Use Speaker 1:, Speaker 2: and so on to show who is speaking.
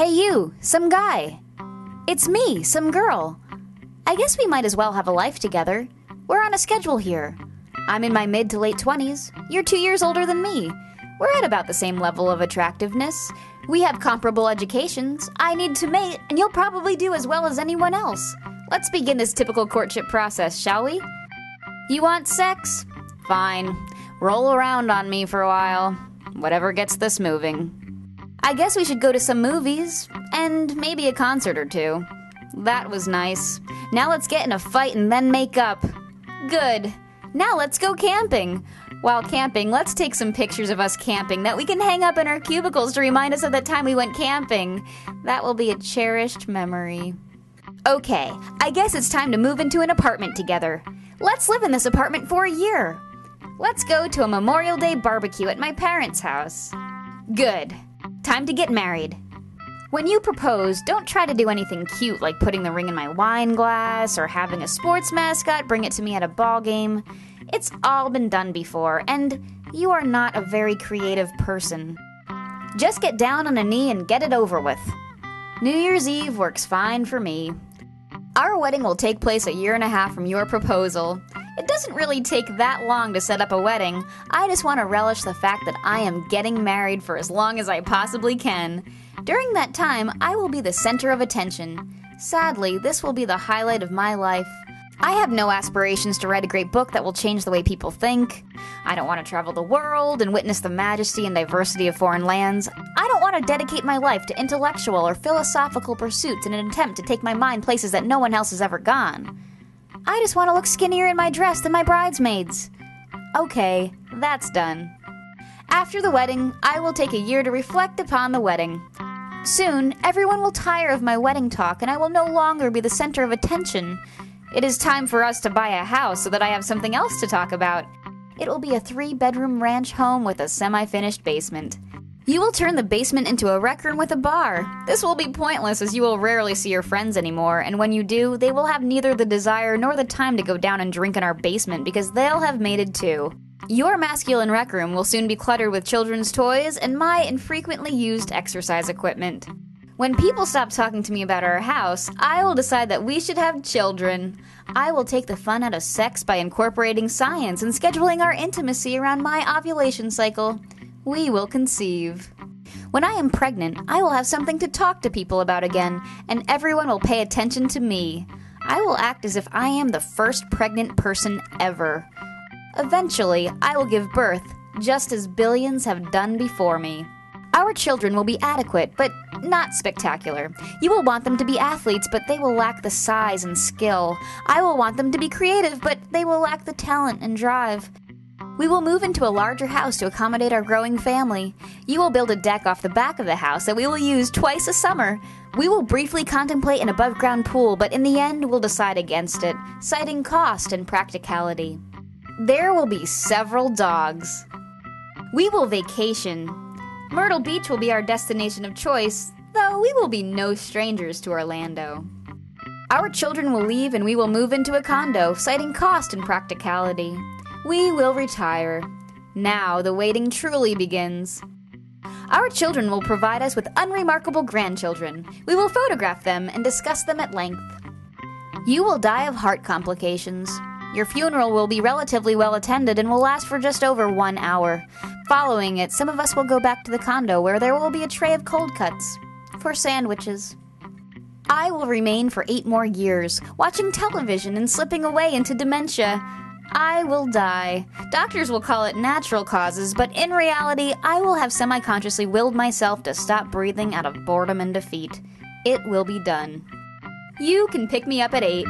Speaker 1: Hey you, some guy. It's me, some girl. I guess we might as well have a life together. We're on a schedule here. I'm in my mid to late 20s. You're 2 years older than me. We're at about the same level of attractiveness. We have comparable educations. I need to mate, and you'll probably do as well as anyone else. Let's begin this typical courtship process, shall we? You want sex? Fine. Roll around on me for a while. Whatever gets this moving. I guess we should go to some movies, and maybe a concert or two. That was nice. Now let's get in a fight and then make up. Good. Now let's go camping. While camping, let's take some pictures of us camping that we can hang up in our cubicles to remind us of the time we went camping. That will be a cherished memory. Okay, I guess it's time to move into an apartment together. Let's live in this apartment for a year. Let's go to a Memorial Day barbecue at my parents' house. Good. Time to get married. When you propose, don't try to do anything cute like putting the ring in my wine glass or having a sports mascot bring it to me at a ball game. It's all been done before, and you are not a very creative person. Just get down on a knee and get it over with. New Year's Eve works fine for me. Our wedding will take place a year and a half from your proposal. It doesn't really take that long to set up a wedding. I just want to relish the fact that I am getting married for as long as I possibly can. During that time, I will be the center of attention. Sadly, this will be the highlight of my life. I have no aspirations to write a great book that will change the way people think. I don't want to travel the world and witness the majesty and diversity of foreign lands. I don't want to dedicate my life to intellectual or philosophical pursuits in an attempt to take my mind places that no one else has ever gone. I just want to look skinnier in my dress than my bridesmaids. Okay, that's done. After the wedding, I will take a year to reflect upon the wedding. Soon, everyone will tire of my wedding talk and I will no longer be the center of attention. It is time for us to buy a house so that I have something else to talk about. It will be a 3-bedroom ranch home with a semi-finished basement. You will turn the basement into a rec room with a bar. This will be pointless as you will rarely see your friends anymore, and when you do, they will have neither the desire nor the time to go down and drink in our basement because they'll have mated too. Your masculine rec room will soon be cluttered with children's toys and my infrequently used exercise equipment. When people stop talking to me about our house, I will decide that we should have children. I will take the fun out of sex by incorporating science and scheduling our intimacy around my ovulation cycle. We will conceive. When I am pregnant, I will have something to talk to people about again, and everyone will pay attention to me. I will act as if I am the first pregnant person ever. Eventually, I will give birth, just as billions have done before me. Our children will be adequate, but not spectacular. You will want them to be athletes, but they will lack the size and skill. I will want them to be creative, but they will lack the talent and drive. We will move into a larger house to accommodate our growing family. You will build a deck off the back of the house that we will use twice a summer. We will briefly contemplate an above-ground pool, but in the end we'll decide against it, citing cost and practicality. There will be several dogs. We will vacation. Myrtle Beach will be our destination of choice, though we will be no strangers to Orlando. Our children will leave and we will move into a condo, citing cost and practicality. We will retire. Now the waiting truly begins. Our children will provide us with unremarkable grandchildren. We will photograph them and discuss them at length. You will die of heart complications. Your funeral will be relatively well attended and will last for just over 1 hour. Following it, some of us will go back to the condo where there will be a tray of cold cuts for sandwiches. I will remain for 8 more years, watching television and slipping away into dementia. I will die. Doctors will call it natural causes, but in reality, I will have semi-consciously willed myself to stop breathing out of boredom and defeat. It will be done. You can pick me up at 8.